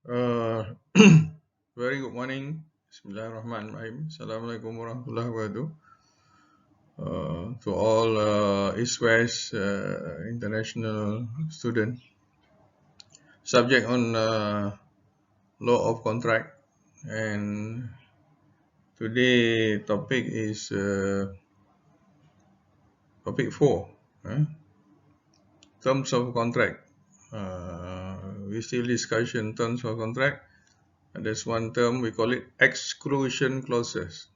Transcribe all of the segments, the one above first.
Uh, Very good morning. Bismillahirrahmanirrahim. Assalamualaikum warahmatullahi wabarakatuh. To all East West international students. Subject on law of contract, and today topic is topic 4. Terms of contract. We still discussion terms of contract. There's one term we call it exclusion clauses.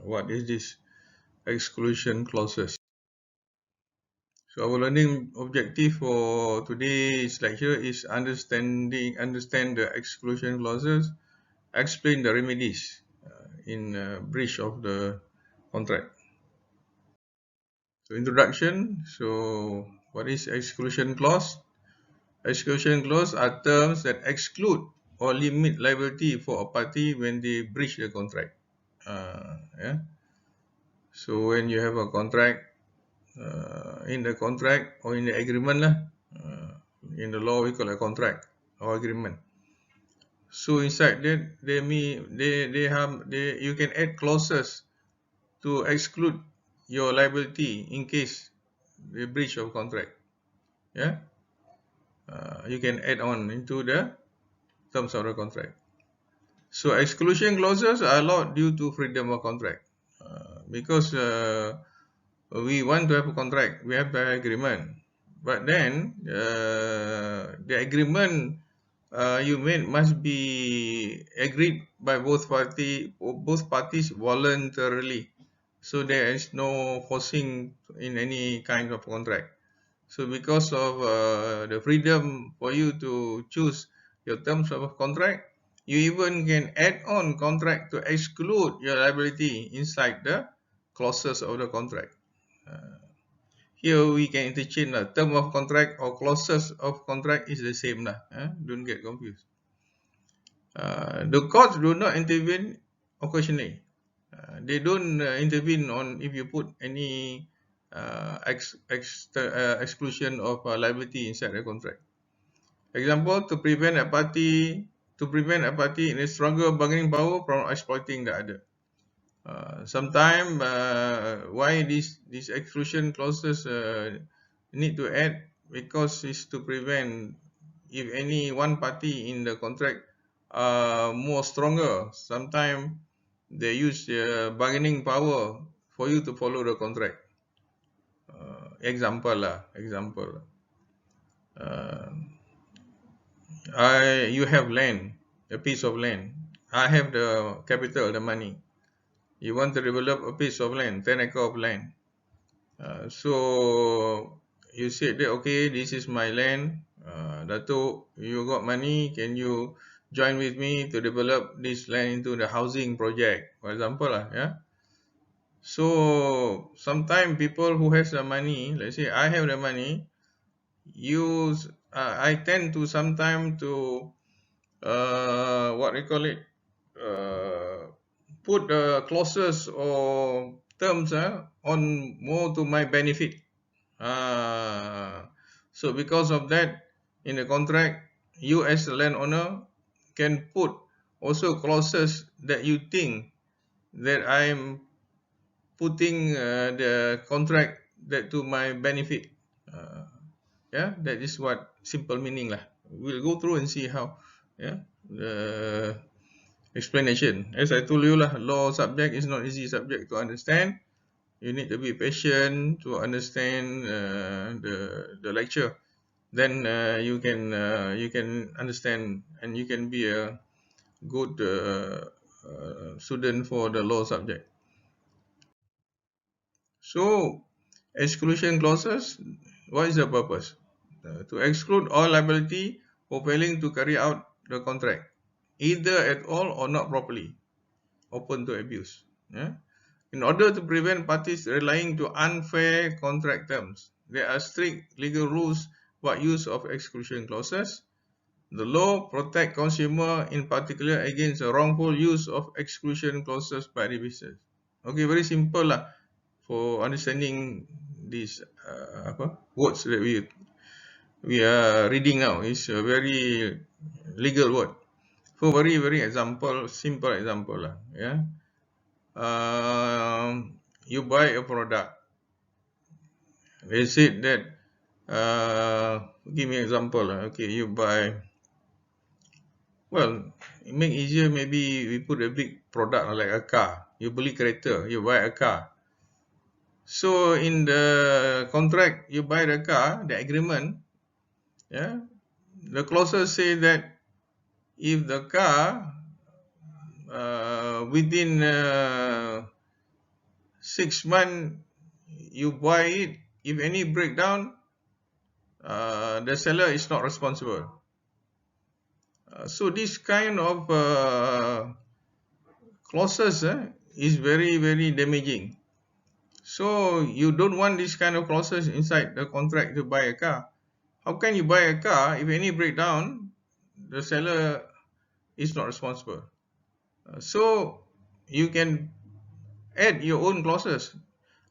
What is this exclusion clauses? So our learning objective for today's lecture is understand the exclusion clauses, explain the remedies in breach of the contract. So introduction. So what is exclusion clause? Exclusion clause are terms that exclude or limit liability for a party when they breach the contract. Yeah. So when you have a contract, in the contract or in the agreement lah, in the law we call a contract or agreement. So inside that you can add clauses to exclude your liability in case the breach of contract. Yeah, you can add on into the terms of the contract. So exclusion clauses are allowed due to freedom of contract, because we want to have a contract, we have the agreement, but then the agreement you made must be agreed by both parties voluntarily. So there is no forcing in any kind of contract. So because of the freedom for you to choose your terms of contract, you even can add on contract to exclude your liability inside the clauses of the contract. Here we can interchange lah. Term of contract or clauses of contract is the same lah. Don't get confused. The courts do not intervene occasionally. They don't intervene on if you put any exclusion of liability inside the contract. Example, to prevent a party in a stronger bargaining power from exploiting the other. Sometimes why these exclusion clauses need to add, because it's to prevent if any one party in the contract more stronger, sometimes they use bargaining power for you to follow the contract. Example, you have land, a piece of land. I have the capital, the money. You want to develop a piece of land, 10 acre of land. So you said that, okay, this is my land. Dato, you got money, can you join with me to develop this land into the housing project, for example lah, yeah. So sometimes people who has the money, let's say I have the money, I tend to sometimes to what we call it, put clauses or terms on more to my benefit. So because of that, in the contract, you as the landowner can put also clauses that you think that I'm putting the contract that to my benefit. Yeah, that is what simple meaning lah. We'll go through and see how. Yeah, the explanation. As I told you lah, law subject is not easy subject to understand. You need to be patient to understand the lecture. Then you can understand and you can be a good student for the law subject. So exclusion clauses, what is the purpose? To exclude all liability for failing to carry out the contract, either at all or not properly, open to abuse. Yeah? In order to prevent parties relying to unfair contract terms, there are strict legal rules about use of exclusion clauses. The law protects consumer in particular against the wrongful use of exclusion clauses by the business. Okay, very simple lah for understanding these words that we are reading now. Is a very legal word. For very simple example lah, yeah. You buy a product. They said that, give me example lah. Okay, you buy. Well, it make easier. Maybe we put a big product like a car. You beli kereta. You buy a car. So in the contract, you buy the car. The agreement, yeah, the clauses say that if the car within 6 months you buy it, if any breakdown, the seller is not responsible. So this kind of clauses is very damaging. So you don't want this kind of clauses inside the contract to buy a car. How can you buy a car if any breakdown, the seller is not responsible? So you can add your own clauses.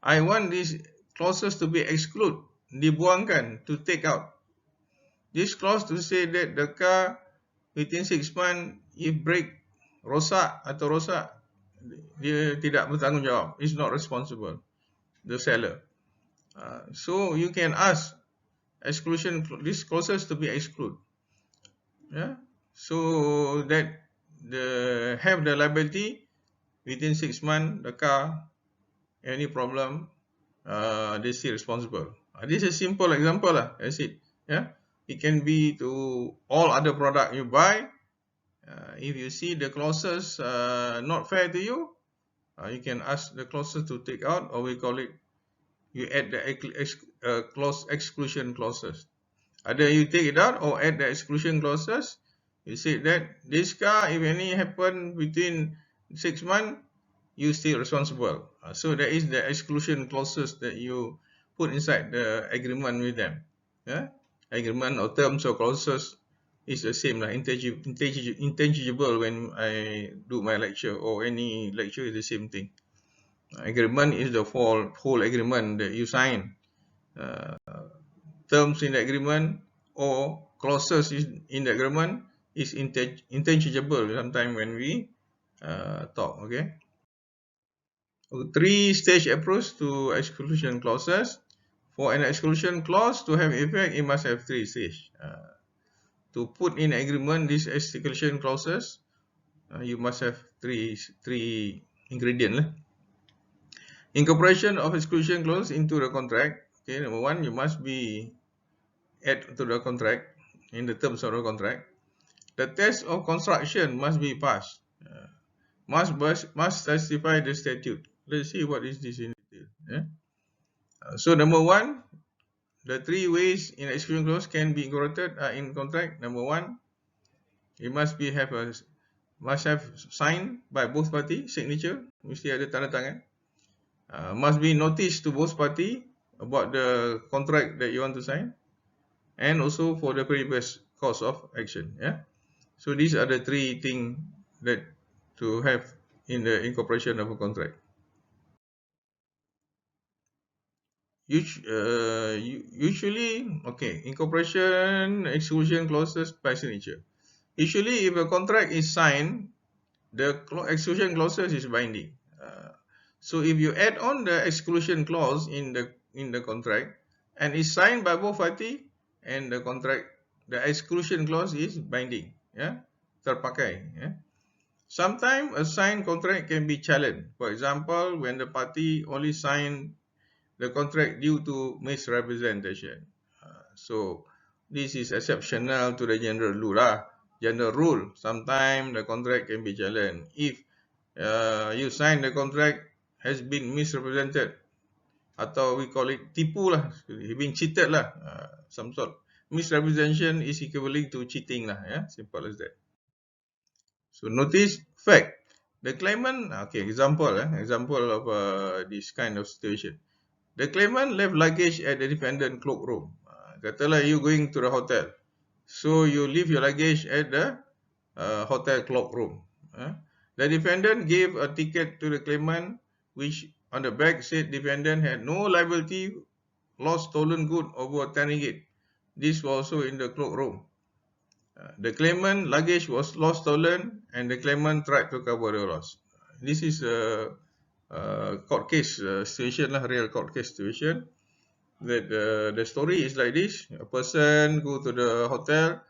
I want these clauses to be excluded, dibuangkan, to take out. This clause to say that the car within 6 months, if break, rosak, dia tidak bertanggungjawab. Is not responsible, the seller. So you can ask these clauses to be excluded. Yeah? So that have the liability within 6 months, the car, any problem, they still responsible. This is a simple example lah. That's it. Yeah, it can be to all other product you buy. If you see the clauses not fair to you, you can ask the clauses to take out, or we call it, you add the exclusion clauses. Either you take it out or add the exclusion clauses. You say that this car, if any happen within 6 months, you still responsible. So that is the exclusion clauses that you put inside the agreement with them. Yeah? Agreement or terms or clauses is the same, like intangible when I do my lecture, or any lecture is the same thing. Agreement is the whole agreement that you sign. Terms in the agreement or clauses in the agreement is intangible sometimes when we talk. Okay. 3-stage approach to exclusion clauses. For an exclusion clause to have effect, it must have 3 stages. To put in agreement these exclusion clauses, you must have three ingredients. Incorporation of exclusion clause into the contract. Okay, number 1, you must be add to the contract in the terms of the contract. The test of construction must be passed. Must specify the statute. Let's see what is this in detail. Yeah? So number 1, the 3 ways in exclusion clause can be incorporated in contract. Number 1, it must have signed by both parties, signature, mesti ada tanda tangan. Must be noticed to both parties about the contract that you want to sign, and also for the previous course of action. Yeah. So these are the 3 things that to have in the incorporation of a contract. Usually, okay, incorporation exclusion clauses by signature. Usually, if a contract is signed, the exclusion clauses is binding. So if you add on the exclusion clause in the contract and is signed by both parties, and the exclusion clause is binding, yeah, terpakai. Yeah. Sometimes a signed contract can be challenged. For example, when the party only sign the contract due to misrepresentation. So this is exceptional to the general rule. Sometimes the contract can be challenged if you sign the contract has been misrepresented, atau we call it tipu lah, been cheated lah, some sort. Misrepresentation is equivalent to cheating lah, yeah, simple as that. So notice fact, the claimant, okay, example of this kind of situation. The claimant left luggage at the defendant cloakroom. Katalah you going to the hotel, so you leave your luggage at the hotel cloakroom. The defendant gave a ticket to the claimant, which on the back said defendant had no liability, lost stolen good over 10 ringgit. This was also in the cloakroom. The claimant luggage was lost, stolen, and the claimant tried to cover the loss. This is a court case situation, real court case situation. That the story is like this: a person go to the hotel.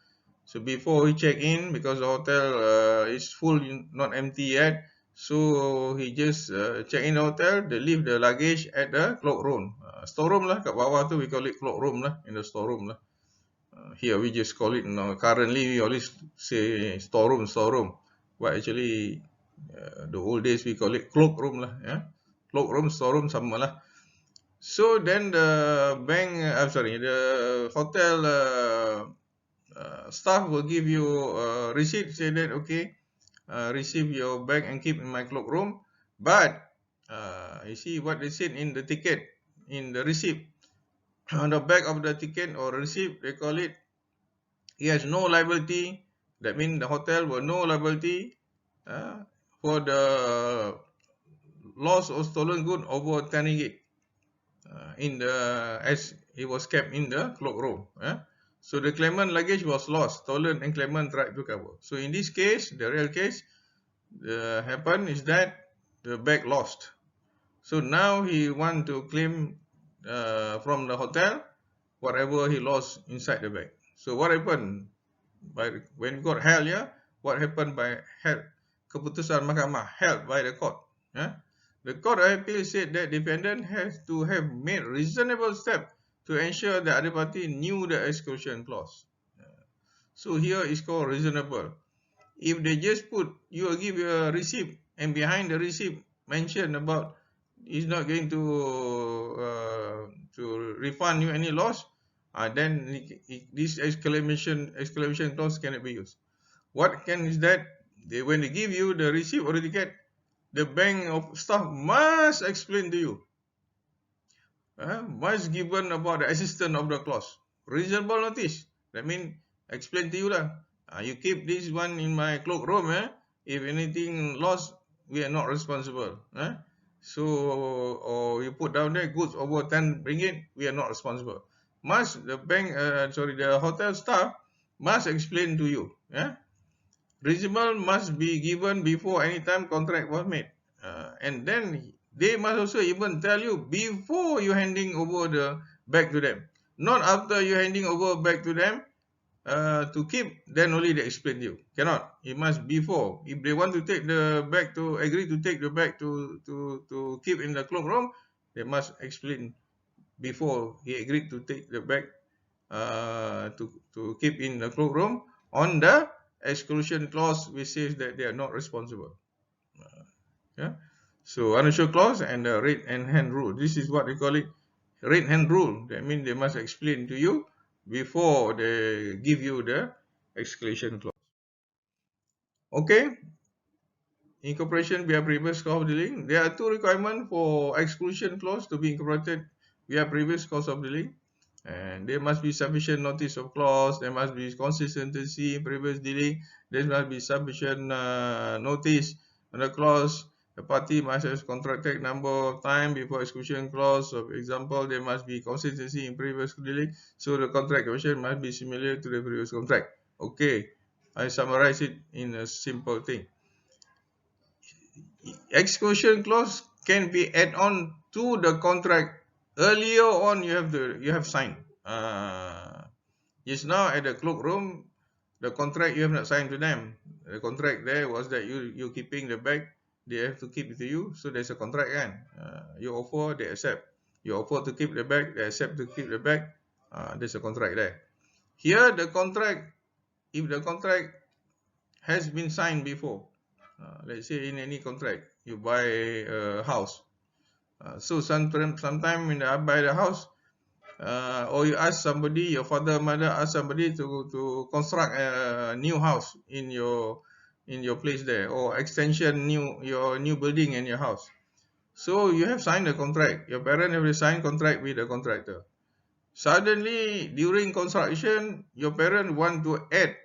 So before he check in, because the hotel is full, not empty yet, so he just check in the hotel. They leave the luggage at the cloakroom, storeroom lah. Kat bawah tu we call it cloakroom lah, in the storeroom lah. Here we just call it, currently we always say storeroom, but actually the old days we call it cloakroom lah. Yeah, cloakroom, storeroom sama lah. So then the the hotel staff will give you a receipt, say that okay, receive your bag and keep in my cloakroom. But you see what they said in the ticket, in the receipt, on the back of the ticket or receipt, they call it, he has no liability. That means the hotel will no liability for the lost or stolen good over 10 ringgit as it was kept in the cloakroom. So the claimant luggage was lost, stolen, and claimant tried to cover. So in this case, the real case, happened is that the bag lost. So now he want to claim from the hotel whatever he lost inside the bag. So what happened when he got held? What happened by held? Keputusan mahkamah held by the court. The court of appeal said that defendant has to have made reasonable step to ensure the other party knew the exclusion clause. So here is called reasonable. If they just put, you will give a receipt, and behind the receipt mention about is not going to refund you any loss, then this exclamation clause cannot be used. What can is that when they give you the receipt or the ticket, the bank of staff must explain to you, must given about the existence of the clause. Reasonable notice. That means explain to you lah. You keep this one in my cloakroom. If anything lost, we are not responsible. So, or you put down there goods over 10 ringgit, we are not responsible. Must the the hotel staff must explain to you. Reasonable must be given before any time contract was made. And then they must also even tell you before you handing over the bag to them. Not after you handing over back to them to keep, then only they explain to you. Cannot. It must before. If they want to take the bag to agree to take the bag to keep in the cloakroom, they must explain before he agreed to take the bag to keep in the cloakroom on the exclusion clause, which says that they are not responsible. So unusual clause and the rate and hand rule. This is what we call it, rate hand rule. That means they must explain to you before they give you the exclusion clause. Okay. Incorporation via previous cause of dealing. There are two requirements for exclusion clause to be incorporated via previous cause of dealing. And there must be sufficient notice of clause. There must be consistency in previous dealing. There must be sufficient notice on the clause. The party must have contracted number of time before exclusion clause. So, for example, there must be consistency in previous dealing. So the contract version must be similar to the previous contract. Okay, I summarize it in a simple thing. Exclusion clause can be add on to the contract. Earlier on, you have signed. Just now at the cloakroom, the contract you have not signed to them. The contract there was that you keeping the bag, they have to keep it to you. So there's a contract, kan? You offer, they accept. You offer to keep the bag, they accept to keep the bag. There's a contract there. Here, the contract, if the contract has been signed before, let's say in any contract, you buy a house. So sometime when I buy the house, or you ask somebody, your father, mother ask somebody to construct a new house in your place there, or extension your new building in your house. So you have signed a contract. Your parent have signed contract with the contractor. Suddenly during construction, your parent want to add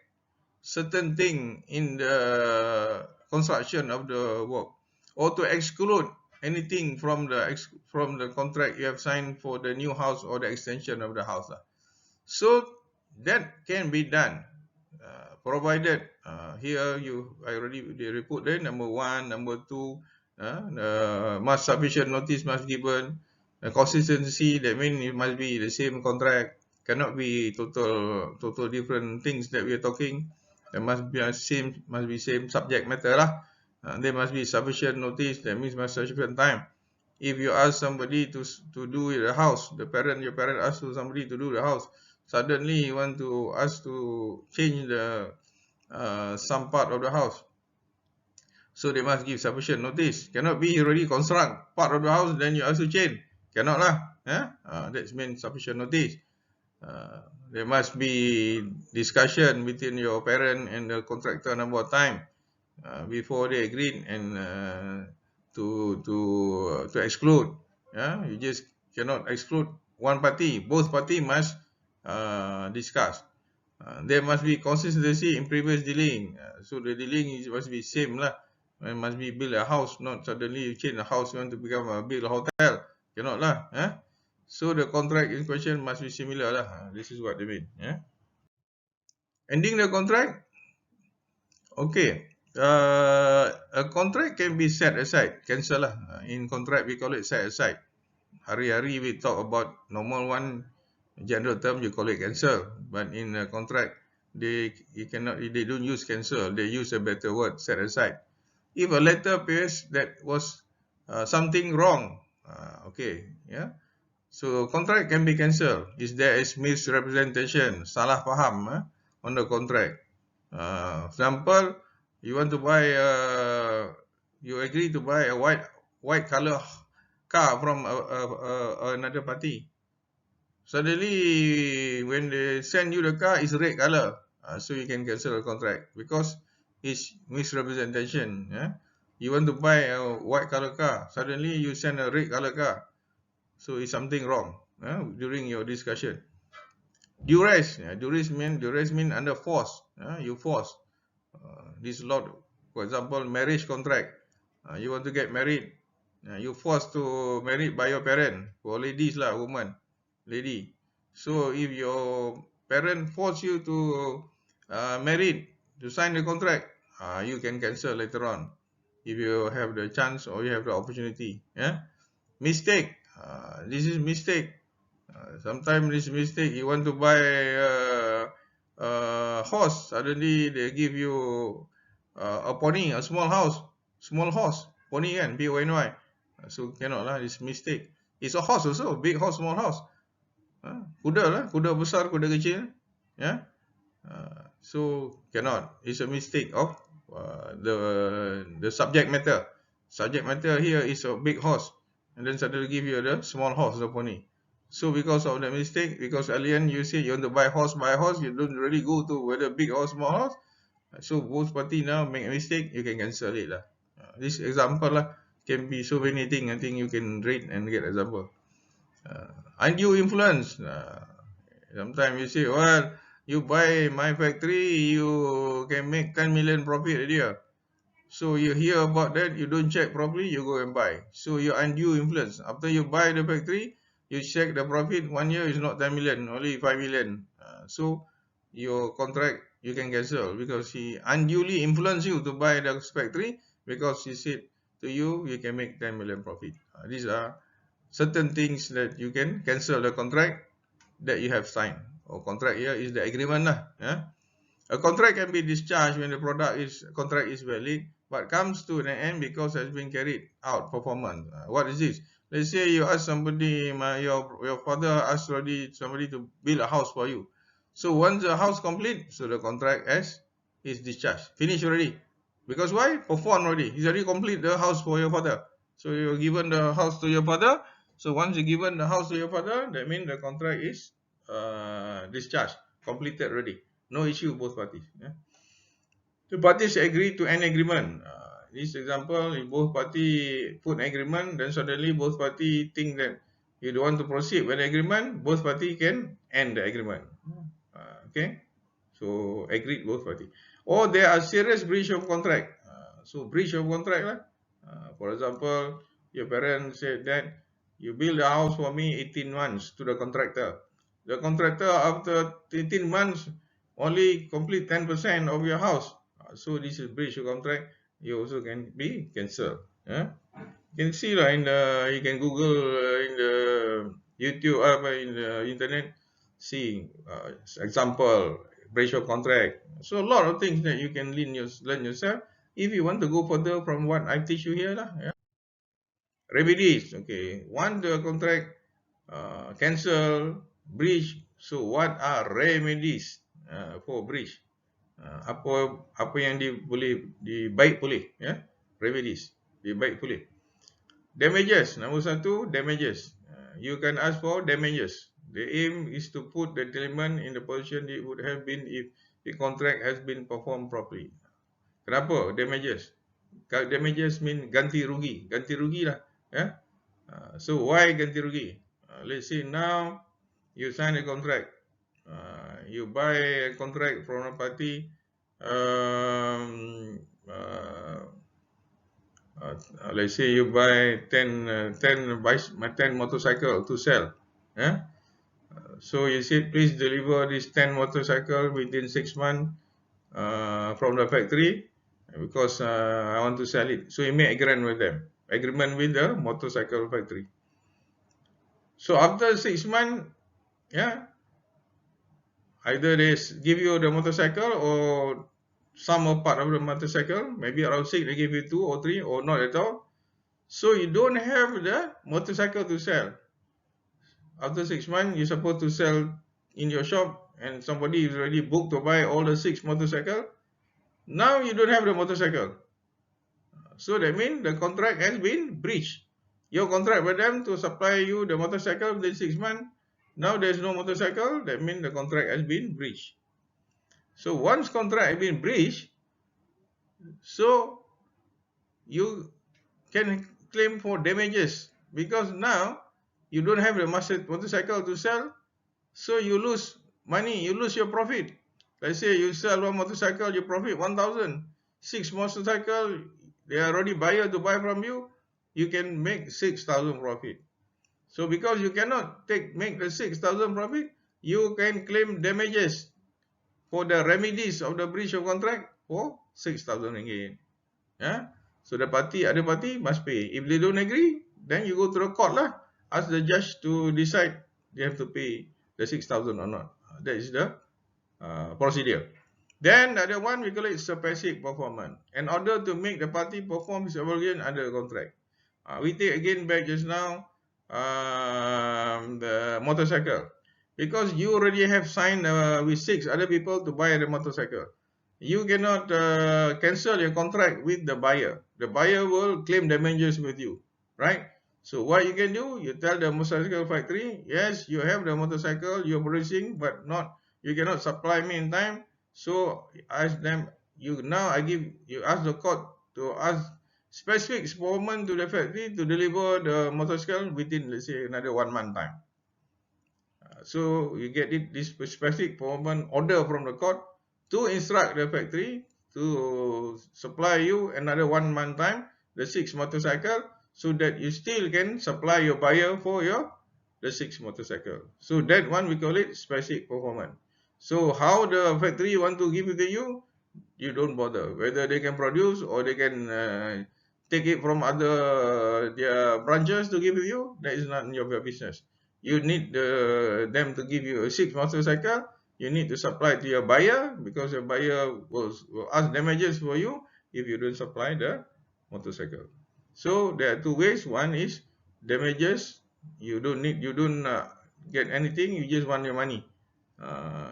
certain thing in the construction of the work, or to exclude anything from the contract you have signed for the new house or the extension of the house. So that can be done. provided here I already put there number 1, number 2, must sufficient notice must given. Consistency, that means it must be the same contract, cannot be total different things that we are talking. There must be same subject matter lah. There must be sufficient notice, that means must sufficient time. If you ask somebody to do the house, your parent ask somebody to do the house, suddenly you want to ask to change the some part of the house, so they must give sufficient notice. Cannot be you already construct part of the house then you ask to change, cannot lah. That means sufficient notice. There must be discussion between your parent and the contractor number of time before they agreed and to exclude. You just cannot exclude one party. Both party must discuss. There must be consistency in previous dealing. So the dealing must be same lah. And must be build a house, not suddenly you change the house, you want to become a build a hotel. Cannot lah. So the contract in question must be similar lah. This is what they mean. Ending the contract. Okay. A contract can be set aside, cancel lah. In contract we call it set aside. Hari-hari we talk about normal one, general term you call it cancel. But in a contract they don't use cancel, they use a better word, set aside. If a letter appears that was something wrong, so contract can be cancelled if there is misrepresentation, salah faham on the contract. Example, you want to buy you agree to buy a white color car from another party. Suddenly when they send you the car, it's red color, so you can cancel the contract because it's misrepresentation. You want to buy a white color car, suddenly you send a red color car, so it's something wrong during your discussion. Duress mean under force. You force. This law, for example, marriage contract. You want to get married, you forced to married by your parent. For ladies lah, woman, lady. So if your parent force you to married, to sign the contract, you can cancel later on if you have the chance or you have the opportunity. Mistake. This is mistake. Sometimes this mistake, you want to buy a horse, suddenly they give you a pony, a small horse, pony kan, P-O-N-Y. So cannot lah, this mistake. It's a horse also, big horse, small horse. Kuda lah, kuda besar, kuda kecil. So cannot. It's a mistake of the subject matter. Subject matter here is a big horse, and then suddenly give you the small horse, the pony. So because of the mistake, because alien you say you want to buy a horse, you don't really go to whether big or small horse. So both party now make a mistake, you can cancel it lah. This example lah, can be so many things. I think you can read and get example. Undue influence. Sometimes you say, well, you buy my factory, you can make 10 million profit a year. So you hear about that, you don't check properly, you go and buy. So you undue influence. After you buy the factory, you check the profit, 1 year is not 10 million, only 5 million. So your contract, you can cancel because he unduly influenced you to buy the factory because he said to you, you can make 10 million profit. These are certain things that you can cancel the contract that you have signed. Or contract here is the agreement lah. A contract can be discharged when the contract is valid, but comes to an end because it has been carried out performance. What is this? Let's say you ask somebody, your father asked somebody to build a house for you. So once the house complete, so the contract is discharged, finished already. Because why? Performed already. He's already complete the house for your father. So you're given the house to your father. So once you given the house to your father, that means the contract is discharged, completed already. No issue, both parties. The parties agree to an agreement. This example, if both parties put an agreement, then suddenly both parties think that you don't want to proceed with the agreement, both parties can end the agreement. Okay, so agreed both parties. Or there are serious breach of contract. So breach of contract, for example, your parents said that you build a house for me 18 months to the contractor. The contractor after 18 months only complete 10% of your house. So this is breach of contract. You also can be cancelled. Yeah? You can see lah in the, you can Google in the YouTube in the internet, see example breach of contract. So a lot of things that you can learn yourself if you want to go further from what I teach you here lah. Yeah? Remedies. Okay, once the contract cancel, breach. So what are remedies for breach? Apa yang boleh dibaik boleh, ya? Remedies, dibaik boleh. Damages, nombor satu, damages. You can ask for damages. The aim is to put the claimant in the position it would have been if the contract has been performed properly. Kenapa? Damages. Damages mean ganti rugi lah, ya. So why ganti rugi? Let's say now you sign a contract. You buy a contract from a party. Let's say you buy 10 motorcycle to sell. Yeah? So you said please deliver this 10 motorcycle within 6 months from the factory because I want to sell it. So you make agreement with the motorcycle factory. So after 6 months, yeah, either they give you the motorcycle or some or part of the motorcycle, maybe around 6 they give you 2 or 3 or not at all. So you don't have the motorcycle to sell. After 6 months, you're supposed to sell in your shop and somebody is already booked to buy all the 6 motorcycles. Now you don't have the motorcycle. So that means the contract has been breached. Your contract with them to supply you the motorcycle within 6 months. Now there's no motorcycle. That means the contract has been breached. So once contract has been breached, so you can claim for damages because now you don't have the motorcycle to sell. So you lose money, you lose your profit. Let's say you sell one motorcycle, you profit 1,000. 6 motorcycle, they are already buyer to buy from you. You can make 6,000 profit. So because you cannot make the 6,000 profit, you can claim damages for the remedies of the breach of contract for 6,000 ringgit. Yeah? So the other party must pay. If they don't agree, then you go to the court lah. Ask the judge to decide they have to pay the 6,000 or not. That is the procedure. Then the other one we call it specific performance. In order to make the party perform his obligation under the contract. We take again back just now the motorcycle. Because you already have signed with 6 other people to buy the motorcycle. You cannot cancel your contract with the buyer. The buyer will claim damages with you, right? So what you can do, you tell the motorcycle factory, yes, you have the motorcycle you're producing, but you cannot supply me in time. So ask them, you ask the court to ask specific performance to the factory to deliver the motorcycle within, let's say, another 1 month time. So you get this specific performance order from the court to instruct the factory to supply you another 1 month time the 6 motorcycle so that you still can supply your buyer for the 6 motorcycle. So that one we call it specific performance. So how the factory want to give it to you, you don't bother. Whether they can produce or they can take it from their branches to give you, that is not your business. You need them to give you a 6 motorcycle. You need to supply to your buyer because your buyer will ask damages for you if you don't supply the motorcycle. So there are 2 ways. One is damages. You don't get anything. You just want your money.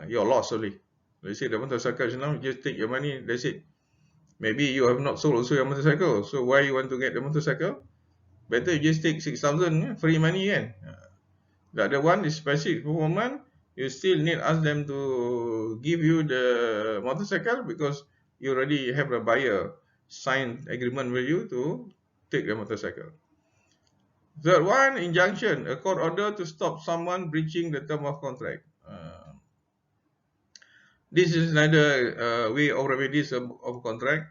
Your loss only. Let's say the motorcycle now, you just take your money. That's it. Maybe you have not sold also your motorcycle. So why you want to get the motorcycle? Better you just take 6,000 free money kan. The other one is specific performance. You still need ask them to give you the motorcycle because you already have a buyer signed agreement with you to take the motorcycle. Third one, injunction, a court order to stop someone breaching the term of contract. This is another way of remedies of contract.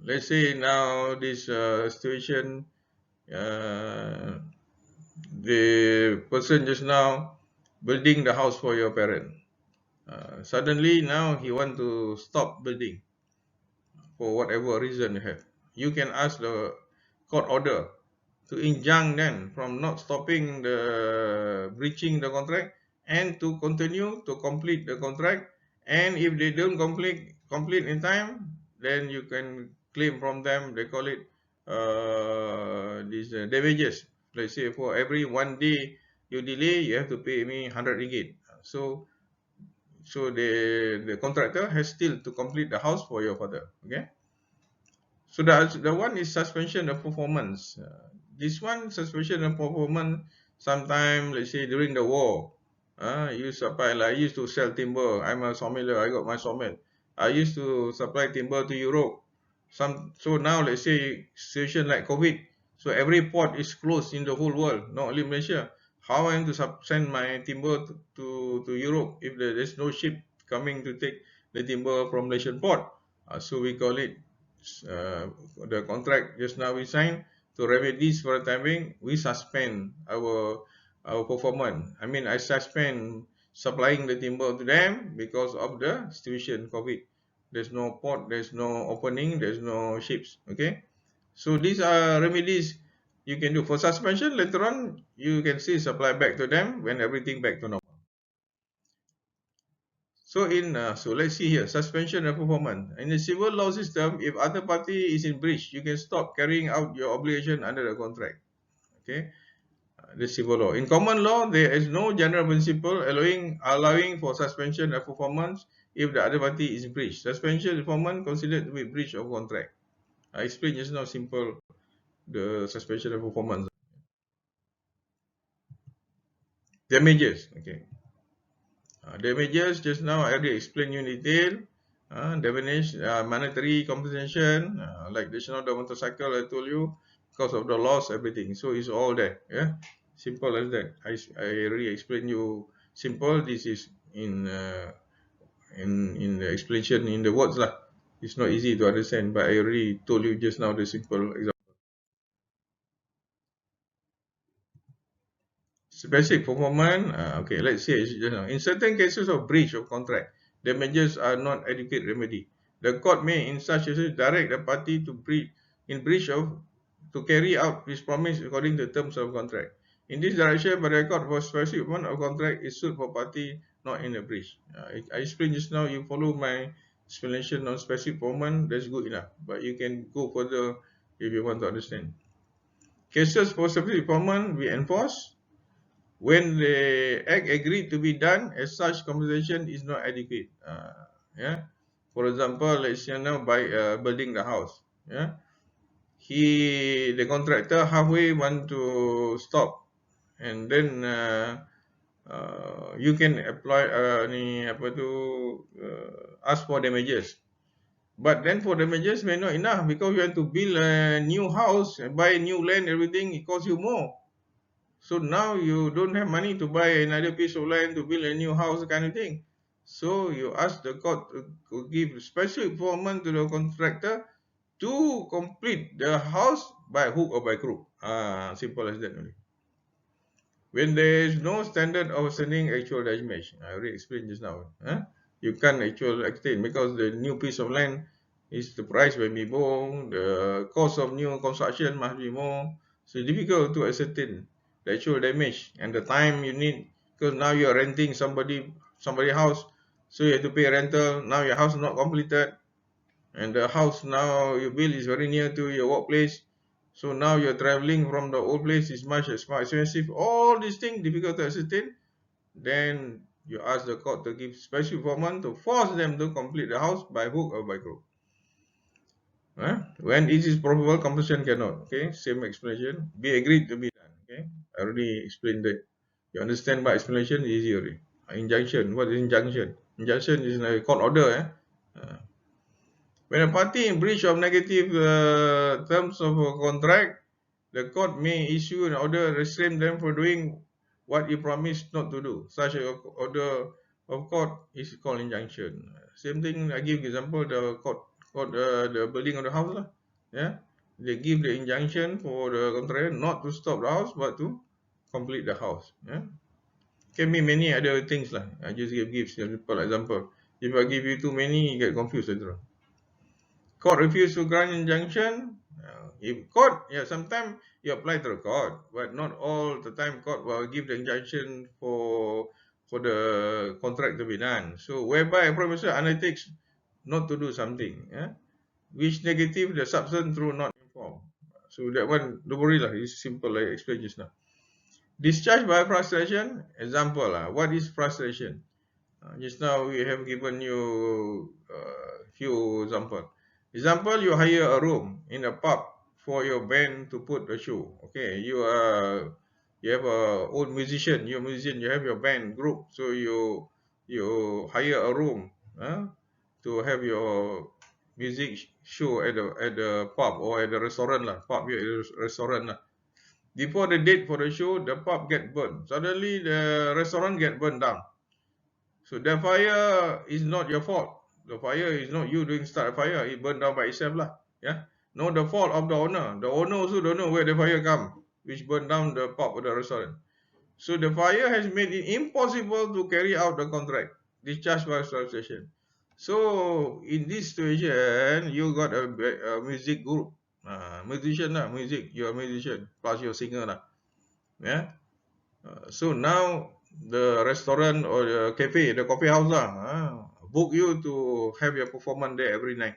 Let's say now this situation, the person just now building the house for your parent. Suddenly now he want to stop building for whatever reason you have. You can ask the court order to injunct them from not stopping the breaching the contract and to continue to complete the contract. And if they don't complete in time, then you can claim from them. They call it these damages. Let's say for every 1 day you delay, you have to pay me 100 ringgit. So the contractor has still to complete the house for your father. Okay. So the one is suspension of performance. This one suspension of performance. Sometime, let's say during the war, you supply. Like I used to sell timber. I'm a sawmiller. I got my sawmill. I used to supply timber to Europe. So now let's say situation like COVID. So every port is closed in the whole world, not only Malaysia. How I am to send my timber to Europe if there's no ship coming to take the timber from Malaysian port? So we call it uh, the contract just now we signed to Remedies for the time being. We suspend our performance. I mean, I suspend supplying the timber to them because of the situation COVID. There's no port, there's no opening, there's no ships. Okay, so these are remedies you can do for suspension. Later on, you can see supply back to them when everything back to normal. So let's see here, suspension of performance. In the civil law system, if other party is in breach, you can stop carrying out your obligation under the contract. Okay, the civil law. In common law, there is no general principle allowing for suspension of performance if the other party is breach. Suspension of performance considered to be breach of contract. I explained just now simple the suspension of performance. Damages. Okay. Damages, just now I already explained you in detail. Damage, monetary compensation, like the the motorcycle I told you, because of the loss, everything. So it's all there. Yeah, simple as that. I already explained you simple. This is in the explanation in the words lah. It's not easy to understand, but I already told you just now the simple example. Specific performance, okay, let's say in certain cases of breach of contract, damages are not adequate remedy. The court may, in such cases, direct the party to breach of to carry out his promise according to terms of contract. In this direction, by the court for specific amount of contract is sued for party not in a breach. I explained just now. You follow my explanation on specific performance. That's good enough. But you can go further if you want to understand. Cases for specific performance we enforce when the act agreed to be done as such compensation is not adequate. Yeah. For example, let's say now by building the house. Yeah. The contractor halfway want to stop, and then you can apply ask for damages. But then for damages may not enough because you want to build a new house, buy new land, everything it costs you more. So now you don't have money to buy another piece of land to build a new house kind of thing. So you ask the court to give special information to the contractor to complete the house by hook or by crook. Simple as that only. When there is no standard of sending actual damage, I already explained just now. You can't actually extend because the new piece of land is the price may be more, the cost of new construction must be more. So it's difficult to ascertain the actual damage and the time you need because now you are renting somebody house, so you have to pay rental. Now your house is not completed, and the house now you build is very near to your workplace. So now you're traveling from the old place is much more expensive. All these things difficult to ascertain. Then you ask the court to give special performance to force them to complete the house by hook or by crook. When it is probable, compulsion cannot. Okay, same explanation. Be agreed to be done. Okay, I already explained that. You understand my explanation? Easy already. Injunction. What is injunction? Injunction is like a court order. When a party in breach of negative terms of a contract, the court may issue an order restrain them for doing what he promised not to do. Such an order of court is called injunction. Same thing, I give example, the building of the house. Yeah, they give the injunction for the contractor not to stop the house but to complete the house. Yeah. Can be many other things lah. I just give simple example. If I give you too many, you get confused later on. Court refuse to grant injunction. If court, yeah, sometimes you apply to the court, but not all the time court will give the injunction for the contract to be done. So whereby a promisor undertakes not to do something, yeah, which negative the substance through not informed. So that one, don't worry lah. It's simple. I explained just now. Discharge by frustration. Example lah. What is frustration? Just now we have given you few example. Example, you hire a room in a pub for your band to put a show. Okay, you have a own musician. You're a musician. You have your band group. So you hire a room to have your music show at the pub or at the restaurant lah. Pub here is restaurant lah. Before the date for the show, the pub get burned. Suddenly the restaurant get burned down. So the fire is not your fault. The fire is not you doing start a fire. It burned down by itself lah. Yeah. No, the fault of the owner. The owner also don't know where the fire come, which burned down the pub or the restaurant. So the fire has made it impossible to carry out the contract. Discharge by frustration. So in this situation, you got a music group, musician lah, music. You're a musician plus you're a singer lah. Yeah. So now the restaurant or the cafe, the coffee house lah, book you to have your performance there every night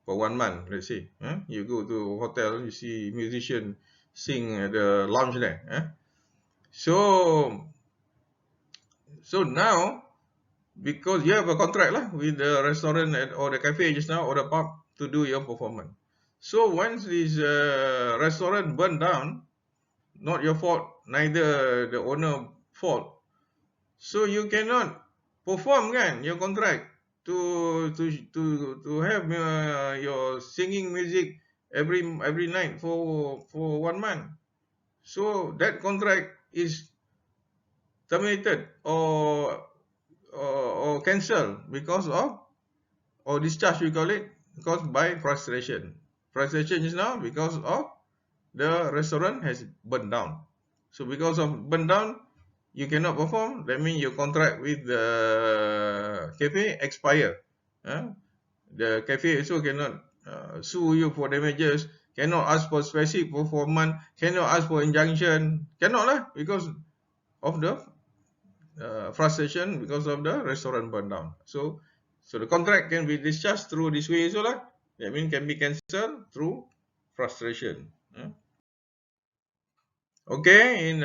for 1 month. Let's say, you go to hotel, you see musician sing at the lounge there. So now, because you have a contract lah with the restaurant or the cafe just now or the pub to do your performance. So once this restaurant burned down, not your fault, neither the owner fault. So you cannot perform kan your contract to have your singing music every night for 1 month. So that contract is terminated or cancelled because of, or discharge we call it, because by frustration. Frustration is now because of the restaurant has burned down. So because of burned down, you cannot perform. That means your contract with the cafe expire. The cafe also cannot sue you for damages, cannot ask for specific performance, cannot ask for injunction, cannot lah, because of the frustration because of the restaurant burned down. So the contract can be discharged through this way also lah. That means can be cancelled through frustration. Okay, in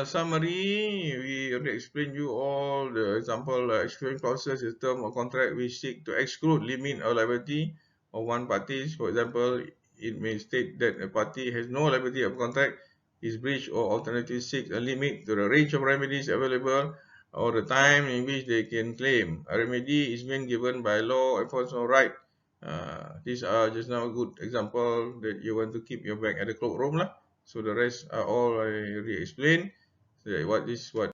summary, we already explained you all the example exclusion clauses is term or contract which seek to exclude, limit or liability of one party. For example, it may state that a party has no liability of contract is breached or alternatively seeks a limit to the range of remedies available or the time in which they can claim. A remedy is being given by law enforcement right. These are just now a good example that you want to keep your bag at the cloakroom lah. So the rest are all I already explained. So what is what